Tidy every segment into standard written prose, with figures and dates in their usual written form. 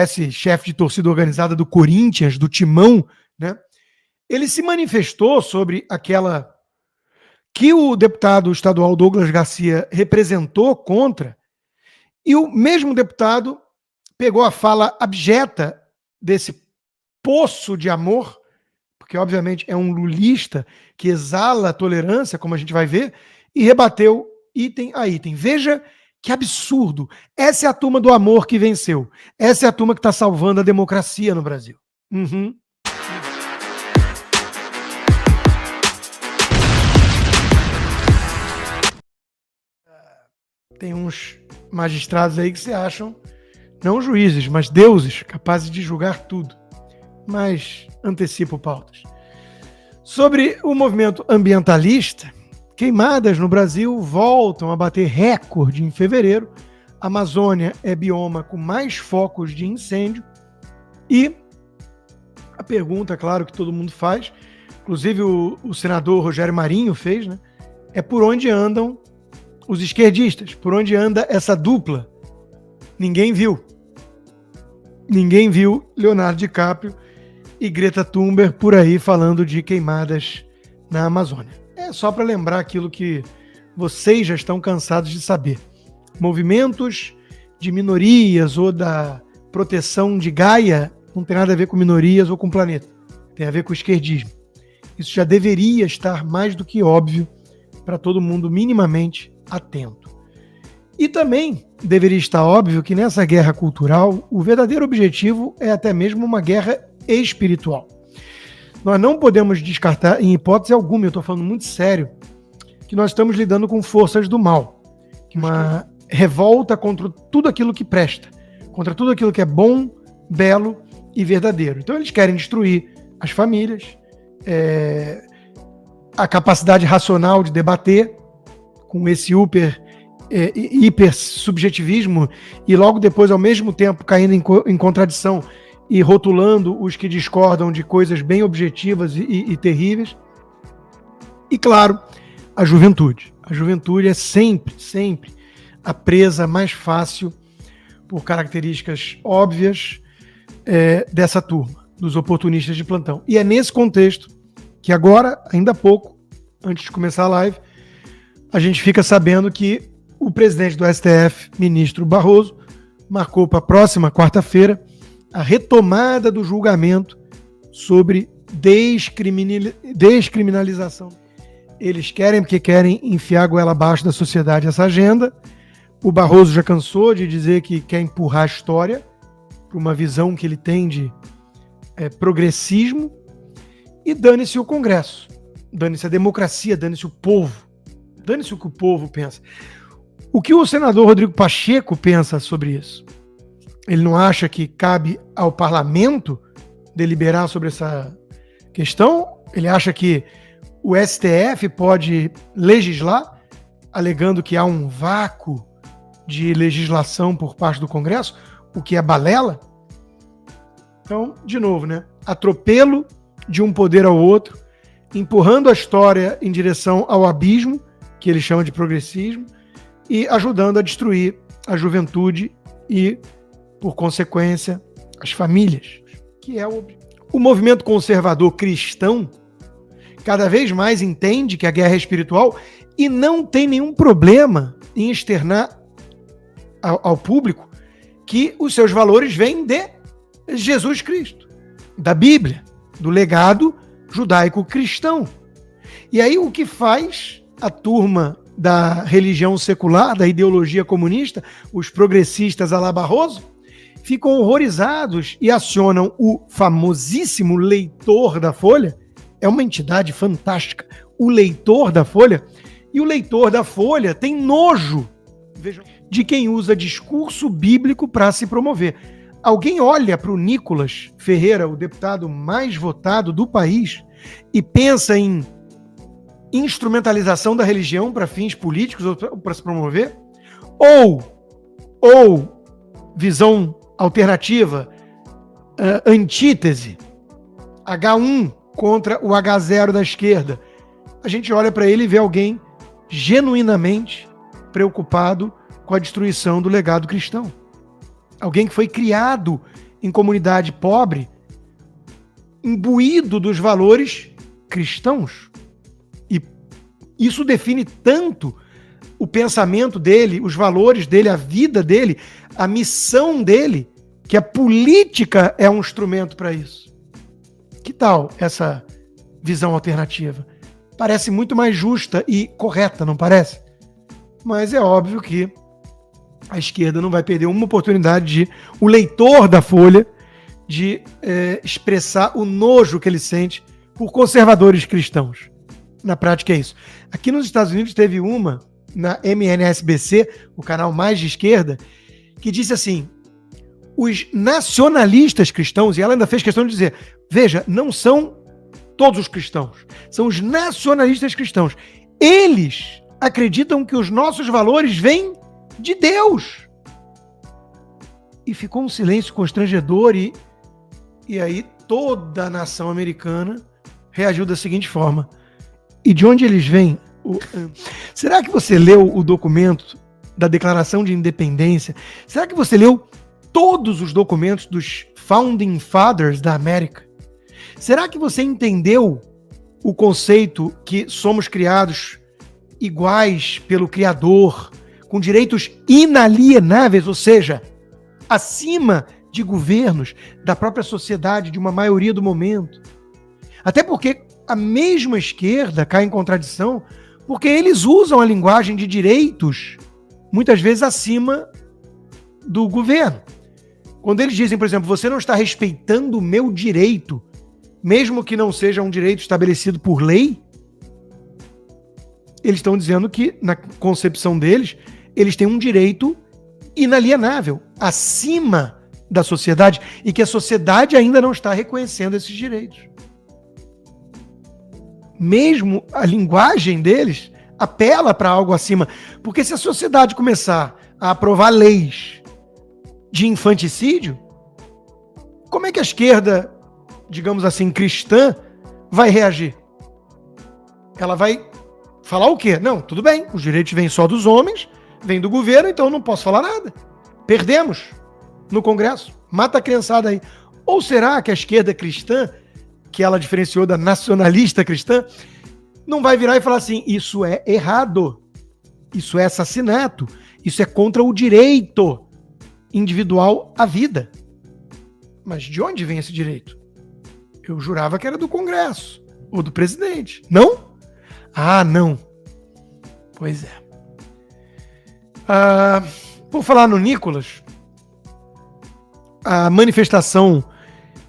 esse chefe de torcida organizada do Corinthians, do Timão, né? Ele se manifestou sobre aquela que o deputado estadual Douglas Garcia representou contra, e o mesmo deputado pegou a fala abjeta desse poço de amor, porque obviamente é um lulista que exala tolerância, como a gente vai ver, e rebateu item a item. Veja que absurdo. Essa é a turma do amor que venceu. Essa é a turma que está salvando a democracia no Brasil. Uhum. Tem uns magistrados aí que se acham não juízes, mas deuses, capazes de julgar tudo. Mas antecipo pautas. Sobre o movimento ambientalista, queimadas no Brasil voltam a bater recorde em fevereiro. A Amazônia é bioma com mais focos de incêndio. E a pergunta, claro, que todo mundo faz, inclusive o senador Rogério Marinho fez, né? É por onde andam os esquerdistas, por onde anda essa dupla. Ninguém viu. Ninguém viu Leonardo DiCaprio e Greta Thunberg por aí falando de queimadas na Amazônia. É só para lembrar aquilo que vocês já estão cansados de saber. Movimentos de minorias ou da proteção de Gaia não tem nada a ver com minorias ou com o planeta. Tem a ver com o esquerdismo. Isso já deveria estar mais do que óbvio para todo mundo minimamente atento. E também deveria estar óbvio que nessa guerra cultural o verdadeiro objetivo é até mesmo uma guerra espiritual. Nós não podemos descartar, em hipótese alguma, eu estou falando muito sério, que nós estamos lidando com forças do mal. Uma revolta contra tudo aquilo que presta, contra tudo aquilo que é bom, belo e verdadeiro. Então eles querem destruir as famílias, a capacidade racional de debater, com esse hiper subjetivismo, e logo depois, ao mesmo tempo, caindo em contradição e rotulando os que discordam de coisas bem objetivas e terríveis. E, claro, a juventude. A juventude é sempre a presa mais fácil, por características óbvias, dessa turma, dos oportunistas de plantão. E é nesse contexto que agora, ainda há pouco, antes de começar a live, a gente fica sabendo que o presidente do STF, ministro Barroso, marcou para a próxima quarta-feira a retomada do julgamento sobre descriminalização. Eles querem, porque querem enfiar a goela abaixo da sociedade essa agenda. O Barroso já cansou de dizer que quer empurrar a história para uma visão que ele tem de progressismo. E dane-se o Congresso, dane-se a democracia, dane-se o povo, dane-se o que o povo pensa. O que o senador Rodrigo Pacheco pensa sobre isso? Ele não acha que cabe ao parlamento deliberar sobre essa questão? Ele acha que o STF pode legislar, alegando que há um vácuo de legislação por parte do Congresso, o que é balela? Então, de novo, né? Atropelo de um poder ao outro, empurrando a história em direção ao abismo, que ele chama de progressismo, e ajudando a destruir a juventude e, por consequência, as famílias, que é o movimento conservador cristão cada vez mais entende que a guerra é espiritual e não tem nenhum problema em externar ao público que os seus valores vêm de Jesus Cristo, da Bíblia, do legado judaico-cristão. E aí o que faz a turma da religião secular, da ideologia comunista, os progressistas à la Barroso, ficam horrorizados e acionam o famosíssimo leitor da Folha. É uma entidade fantástica, o leitor da Folha, e o leitor da Folha tem nojo de quem usa discurso bíblico para se promover. Alguém olha para o Nicolas Ferreira, o deputado mais votado do país, e pensa em instrumentalização da religião para fins políticos ou para se promover? Ou visão alternativa, antítese, H1 contra o H0 da esquerda? A gente olha para ele e vê alguém genuinamente preocupado com a destruição do legado cristão. Alguém que foi criado em comunidade pobre, imbuído dos valores cristãos. E isso define tanto o pensamento dele, os valores dele, a vida dele, a missão dele, que a política é um instrumento para isso. Que tal essa visão alternativa? Parece muito mais justa e correta, não parece? Mas é óbvio que a esquerda não vai perder uma oportunidade de o leitor da Folha de expressar o nojo que ele sente por conservadores cristãos. Na prática é isso. Aqui nos Estados Unidos teve uma, na MNSBC, o canal mais de esquerda, que disse assim: os nacionalistas cristãos, e ela ainda fez questão de dizer, veja, não são todos os cristãos, são os nacionalistas cristãos. Eles acreditam que os nossos valores vêm de Deus. E ficou um silêncio constrangedor e aí toda a nação americana reagiu da seguinte forma: e de onde eles vêm? Será que você leu o documento da Declaração de Independência? Será que você leu todos os documentos dos Founding Fathers da América? Será que você entendeu o conceito que somos criados iguais pelo Criador, com direitos inalienáveis, ou seja, acima de governos, da própria sociedade, de uma maioria do momento? Até porque a mesma esquerda cai em contradição, porque eles usam a linguagem de direitos muitas vezes acima do governo. Quando eles dizem, por exemplo, você não está respeitando o meu direito, mesmo que não seja um direito estabelecido por lei, eles estão dizendo que, na concepção deles, eles têm um direito inalienável, acima da sociedade, e que a sociedade ainda não está reconhecendo esses direitos. Mesmo a linguagem deles apela para algo acima, porque se a sociedade começar a aprovar leis de infanticídio, como é que a esquerda, digamos assim, cristã, vai reagir? Ela vai falar o quê? Não, tudo bem, os direitos vêm só dos homens, vêm do governo, então eu não posso falar nada. Perdemos no Congresso, mata a criançada aí. Ou será que a esquerda cristã, que ela diferenciou da nacionalista cristã, não vai virar e falar assim, isso é errado, isso é assassinato, isso é contra o direito individual à vida? Mas de onde vem esse direito? Eu jurava que era do Congresso, ou do presidente. Não? Ah, não. Pois é. Por falar no Nicolas, a manifestação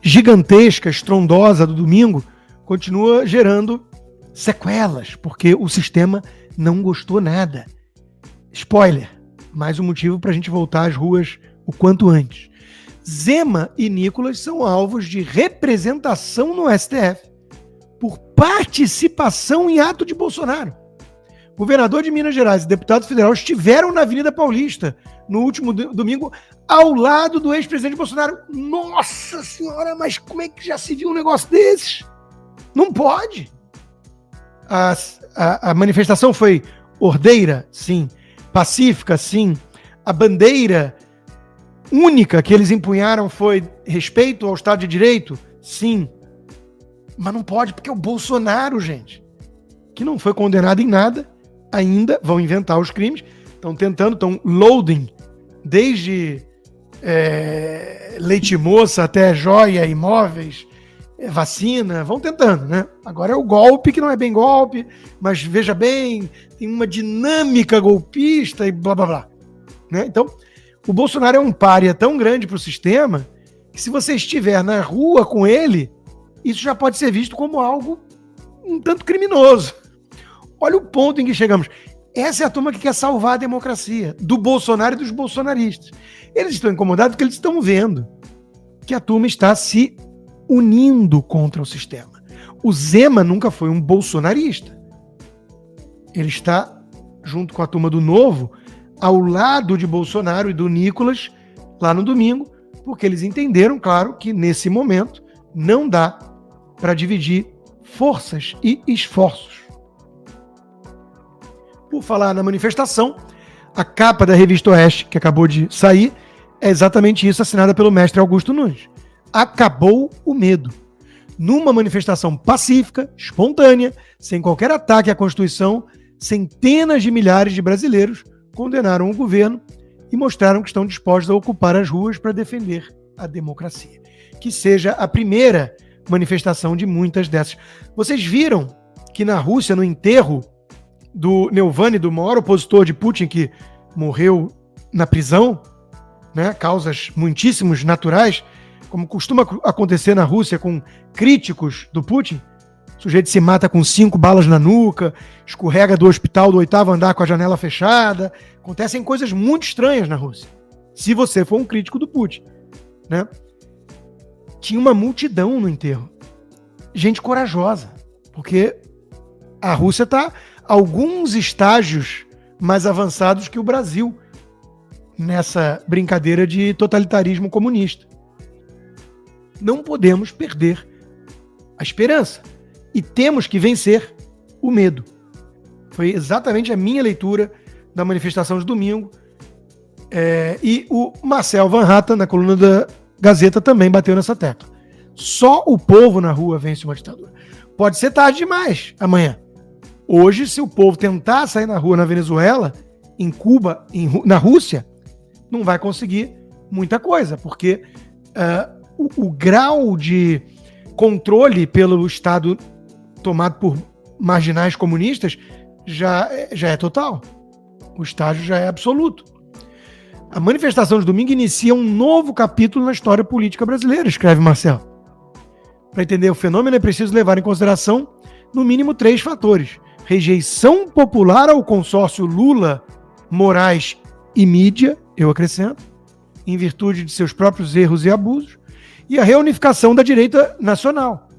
gigantesca, estrondosa do domingo continua gerando sequelas, porque o sistema não gostou nada. Spoiler, mais um motivo para a gente voltar às ruas o quanto antes. Zema e Nicolas são alvos de representação no STF por participação em ato de Bolsonaro. O governador de Minas Gerais e deputado federal estiveram na Avenida Paulista no último domingo ao lado do ex-presidente Bolsonaro. Nossa senhora, mas como é que já se viu um negócio desses? Não pode. A manifestação foi ordeira? Sim. Pacífica? Sim. A bandeira única que eles empunharam foi respeito ao Estado de Direito? Sim. Mas não pode, porque é o Bolsonaro, gente, que não foi condenado em nada, ainda vão inventar os crimes, estão loading, desde leite moça até joia, imóveis, vacina, vão tentando, né? Agora é o golpe, que não é bem golpe, mas veja bem, tem uma dinâmica golpista e blá blá blá, né? Então, o Bolsonaro é um pária tão grande para o sistema que, se você estiver na rua com ele, isso já pode ser visto como algo um tanto criminoso. Olha o ponto em que chegamos. Essa é a turma que quer salvar a democracia, do Bolsonaro e dos bolsonaristas. Eles estão incomodados porque eles estão vendo que a turma está se unindo contra o sistema. O Zema nunca foi um bolsonarista. Ele está, junto com a turma do Novo, ao lado de Bolsonaro e do Nicolas, lá no domingo, porque eles entenderam, claro, que nesse momento não dá para dividir forças e esforços. Por falar na manifestação, a capa da Revista Oeste, que acabou de sair, é exatamente isso, assinada pelo mestre Augusto Nunes. Acabou o medo. Numa manifestação pacífica, espontânea, sem qualquer ataque à Constituição, centenas de milhares de brasileiros condenaram o governo e mostraram que estão dispostos a ocupar as ruas para defender a democracia. Que seja a primeira manifestação de muitas dessas. Vocês viram que na Rússia, no enterro do Navalny, do maior opositor de Putin, que morreu na prisão, né, causas muitíssimos naturais, como costuma acontecer na Rússia com críticos do Putin, o sujeito se mata com 5 balas na nuca, escorrega do hospital do 8º andar com a janela fechada. Acontecem coisas muito estranhas na Rússia, se você for um crítico do Putin, né? Tinha uma multidão no enterro. Gente corajosa, porque a Rússia está alguns estágios mais avançados que o Brasil nessa brincadeira de totalitarismo comunista. Não podemos perder a esperança e temos que vencer o medo. Foi exatamente a minha leitura da manifestação de domingo. E o Marcel Van Hatten, na coluna da Gazeta, também bateu nessa tecla. Só o povo na rua vence uma ditadura. Pode ser tarde demais amanhã. Hoje, se o povo tentar sair na rua na Venezuela, em Cuba, na Rússia, não vai conseguir muita coisa, porque o grau de controle pelo Estado tomado por marginais comunistas já é total. O estágio já é absoluto. A manifestação de domingo inicia um novo capítulo na história política brasileira, escreve Marcel. Para entender o fenômeno é preciso levar em consideração, no mínimo, 3 fatores. Rejeição popular ao consórcio Lula, Moraes e mídia, eu acrescento, em virtude de seus próprios erros e abusos, e a reunificação da direita nacional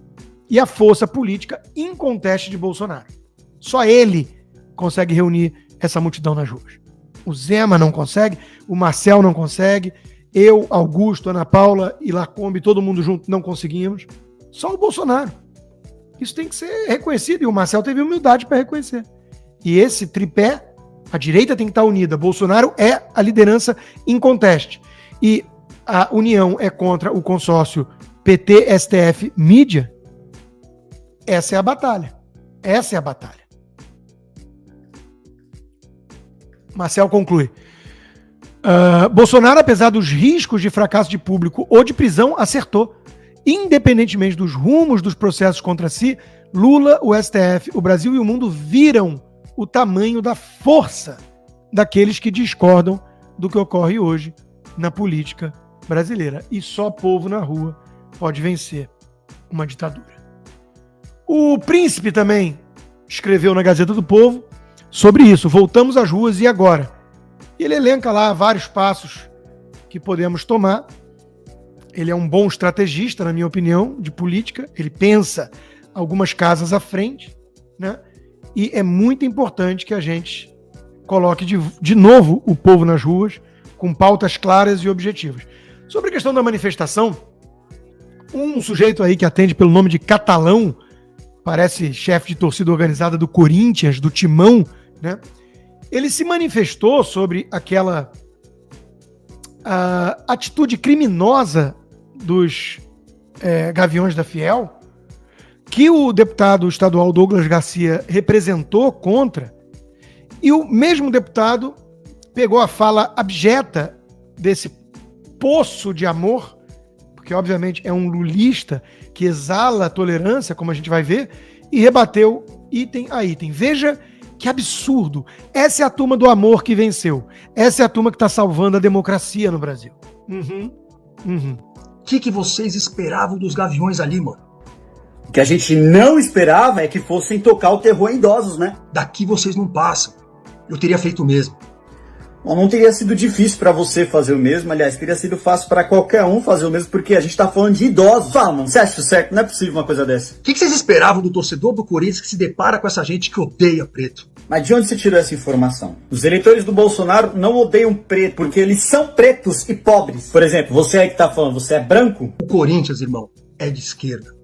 e a força política inconteste de Bolsonaro. Só ele consegue reunir essa multidão nas ruas. O Zema não consegue, o Marcel não consegue, eu, Augusto, Ana Paula e Lacombe, todo mundo junto, não conseguimos. Só o Bolsonaro. Isso tem que ser reconhecido e o Marcel teve humildade para reconhecer. E esse tripé, a direita tem que estar unida. Bolsonaro é a liderança inconteste. E a união é contra o consórcio PT, STF, mídia. Essa é a batalha. Essa é a batalha. Marcel conclui. Bolsonaro, apesar dos riscos de fracasso de público ou de prisão, acertou. Independentemente dos rumos dos processos contra si, Lula, o STF, o Brasil e o mundo viram o tamanho da força daqueles que discordam do que ocorre hoje na política brasileira. E só povo na rua pode vencer uma ditadura. O Príncipe também escreveu na Gazeta do Povo sobre isso. Voltamos às ruas e agora? Ele elenca lá vários passos que podemos tomar. Ele é um bom estrategista, na minha opinião, de política. Ele pensa algumas casas à frente, né? E é muito importante que a gente coloque de novo o povo nas ruas, com pautas claras e objetivas. Sobre a questão da manifestação, um sujeito aí que atende pelo nome de Catalão, parece chefe de torcida organizada do Corinthians, do Timão, né? Ele se manifestou sobre aquela atitude criminosa dos Gaviões da Fiel, que o deputado estadual Douglas Garcia representou contra, e o mesmo deputado pegou a fala abjeta desse poço de amor, porque obviamente é um lulista que exala tolerância, como a gente vai ver, e rebateu item a item. Veja que absurdo. Essa é a turma do amor que venceu. Essa é a turma que está salvando a democracia no Brasil. O que vocês esperavam dos Gaviões ali, mano? O que a gente não esperava é que fossem tocar o terror em idosos, né? Daqui vocês não passam. Eu teria feito o mesmo. Bom, não teria sido difícil pra você fazer o mesmo, aliás, teria sido fácil pra qualquer um fazer o mesmo, porque a gente tá falando de idosos. Fala, mano, você acha certo? Não é possível uma coisa dessa. O que vocês esperavam do torcedor do Corinthians que se depara com essa gente que odeia preto? Mas de onde você tirou essa informação? Os eleitores do Bolsonaro não odeiam preto, porque eles são pretos e pobres. Por exemplo, você aí que tá falando, você é branco? O Corinthians, irmão, é de esquerda.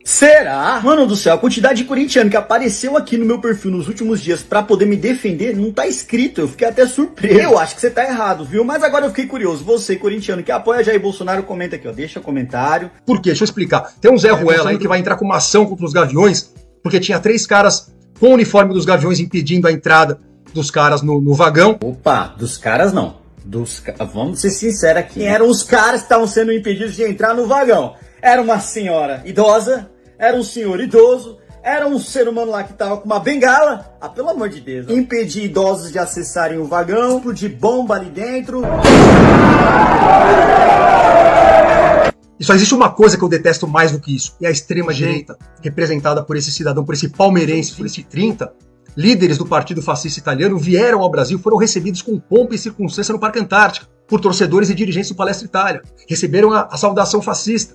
Será? Mano do céu, a quantidade de corintiano que apareceu aqui no meu perfil nos últimos dias pra poder me defender, não tá escrito, eu fiquei até surpreso. Eu acho que você tá errado, viu? Mas agora eu fiquei curioso, você corintiano que apoia Jair Bolsonaro, comenta aqui, ó, deixa comentário. Por quê? Deixa eu explicar. Tem um Zé Ruela aí que vai entrar com uma ação contra os Gaviões, porque tinha 3 caras com o uniforme dos Gaviões impedindo a entrada dos caras no vagão. Opa, dos caras não. Vamos ser sinceros aqui. Quem eram os caras que estavam sendo impedidos de entrar no vagão? Era uma senhora idosa, era um senhor idoso, era um ser humano lá que tava com uma bengala. Ah, pelo amor de Deus. Impedir idosos de acessarem o vagão, explodir bomba ali dentro. E só existe uma coisa que eu detesto mais do que isso, é a extrema-direita, representada por esse cidadão, por esse palmeirense, por esse 30. Líderes do Partido Fascista Italiano vieram ao Brasil, foram recebidos com pompa e circunstância no Parque Antártica, por torcedores e dirigentes do Palestra Itália. Receberam a saudação fascista.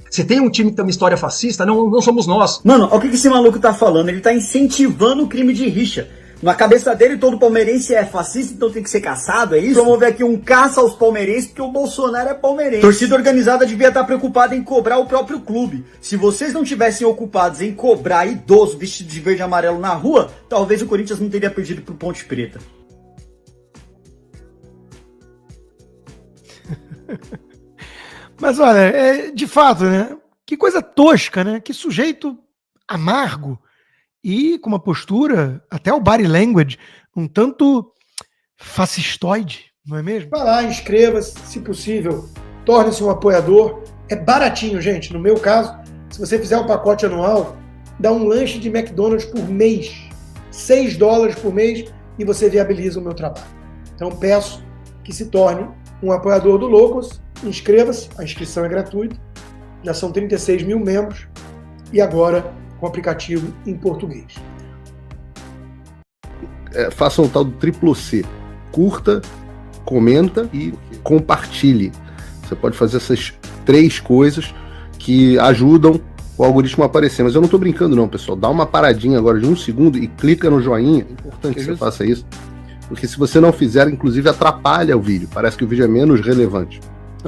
Você tem um time que tem uma história fascista? Não somos nós. Mano, olha o que esse maluco tá falando. Ele tá incentivando o crime de rixa. Na cabeça dele, todo palmeirense é fascista, então tem que ser caçado, é isso? Promover aqui um caça aos palmeirenses, porque o Bolsonaro é palmeirense. Torcida organizada devia estar preocupada em cobrar o próprio clube. Se vocês não tivessem ocupados em cobrar idoso vestido de verde e amarelo na rua, talvez o Corinthians não teria perdido pro Ponte Preta. Mas olha, de fato, né? Que coisa tosca, né? Que sujeito amargo e com uma postura, até o body language, um tanto fascistoide, não é mesmo? Vai lá, inscreva-se, se possível, torne-se um apoiador. É baratinho, gente. No meu caso, se você fizer um pacote anual, dá um lanche de McDonald's por mês. $6 por mês e você viabiliza o meu trabalho. Então peço que se torne um apoiador do Loucos. Inscreva-se, a inscrição é gratuita, já são 36 mil membros e agora com o aplicativo em português. Faça um tal do triplo C: curta, comenta e compartilhe. Você pode fazer essas 3 coisas que ajudam o algoritmo a aparecer. Mas eu não estou brincando não, pessoal. Dá uma paradinha agora de 1 segundo e clica no joinha. É importante que você faça isso, porque se você não fizer, inclusive atrapalha o vídeo. Parece que o vídeo é menos relevante.